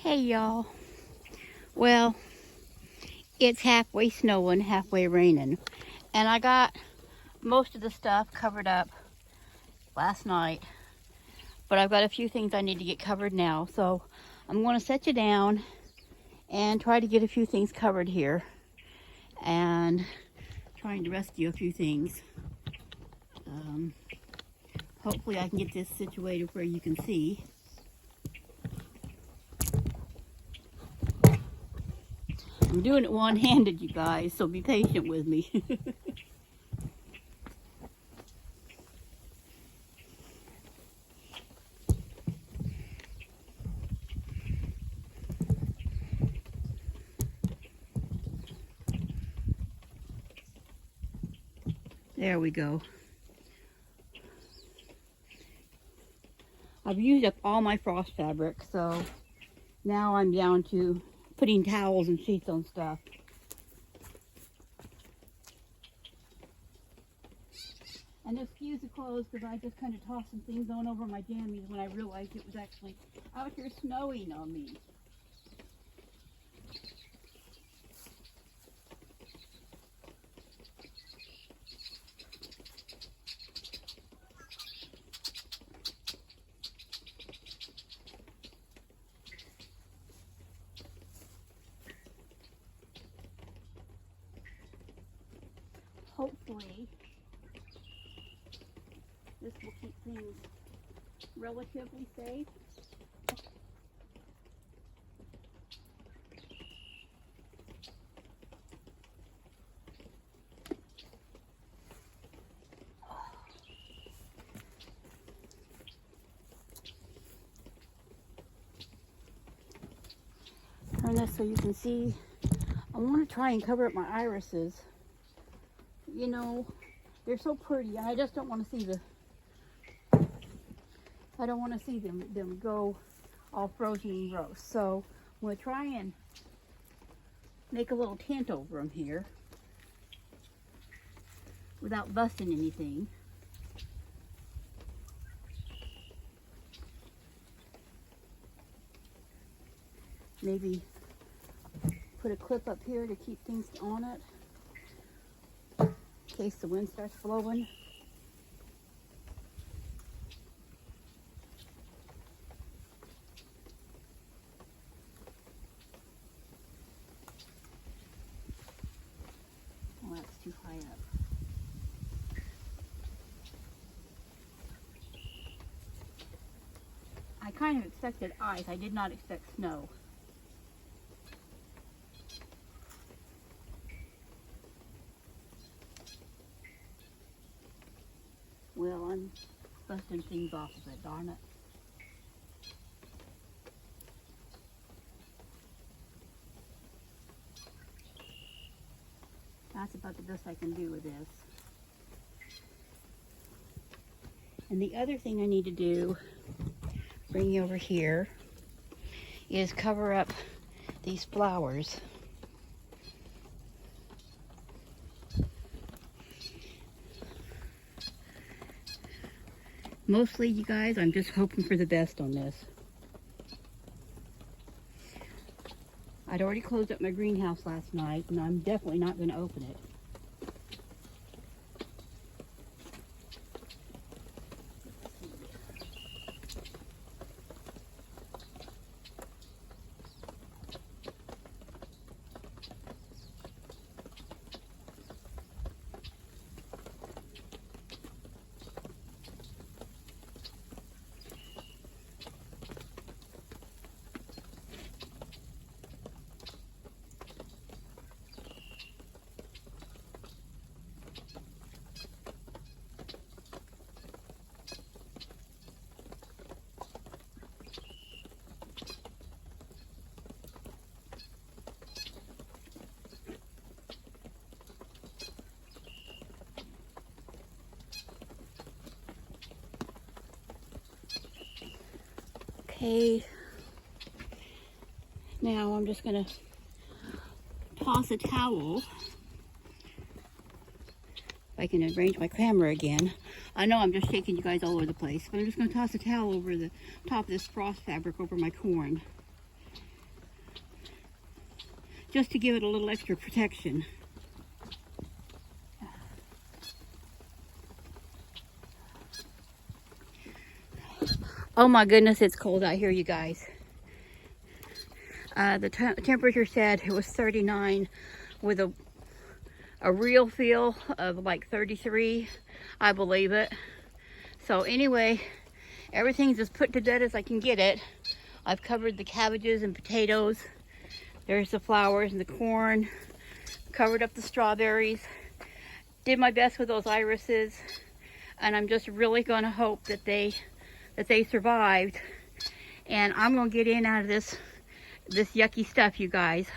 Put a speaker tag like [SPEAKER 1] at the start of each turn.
[SPEAKER 1] Hey y'all. Well, it's halfway snowing, halfway raining. And I got most of the stuff covered up last night. But I've got a few things I need to get covered now. So I'm going to set you down and try to get a few things covered here. And trying to rescue a few things. Hopefully I can get this situated where you can see. I'm doing it one-handed, you guys, so be patient with me. There we go. I've used up all my frost fabric, so now I'm down to putting towels and sheets on stuff. And excuse the clothes because I just kind of tossed some things on over my jammies when I realized it was actually out here snowing on me. Hopefully, this will keep things relatively safe. Turn this so you can see. I want to try and cover up my irises. You know, they're so pretty, and I just don't want to see them go all frozen and gross. So I'm going to try and make a little tent over them here without busting anything. Maybe put a clip up here to keep things on it in case the wind starts blowing. Oh, that's too high up. I kind of expected ice. I did not expect snow. Well, I'm busting things off of it, darn it. That's about the best I can do with this. And the other thing I need to do, bring you over here, is cover up these flowers. Mostly, you guys, I'm just hoping for the best on this. I'd already closed up my greenhouse last night, and I'm definitely not going to open it. Okay, now I'm just going to toss a towel. If I can arrange my camera again. I know I'm just shaking you guys all over the place, but I'm just going to toss a towel over the top of this frost fabric over my corn. just to give it a little extra protection. Oh my goodness, it's cold out here, you guys. The temperature said it was 39 with a real feel of like 33. I believe it. So anyway, everything's as put to bed as I can get it. I've covered the cabbages and potatoes. There's the flowers and the corn. Covered up the strawberries. Did my best with those irises. And I'm just really going to hope that they survived. And I'm going to get in out of this yucky stuff, you guys.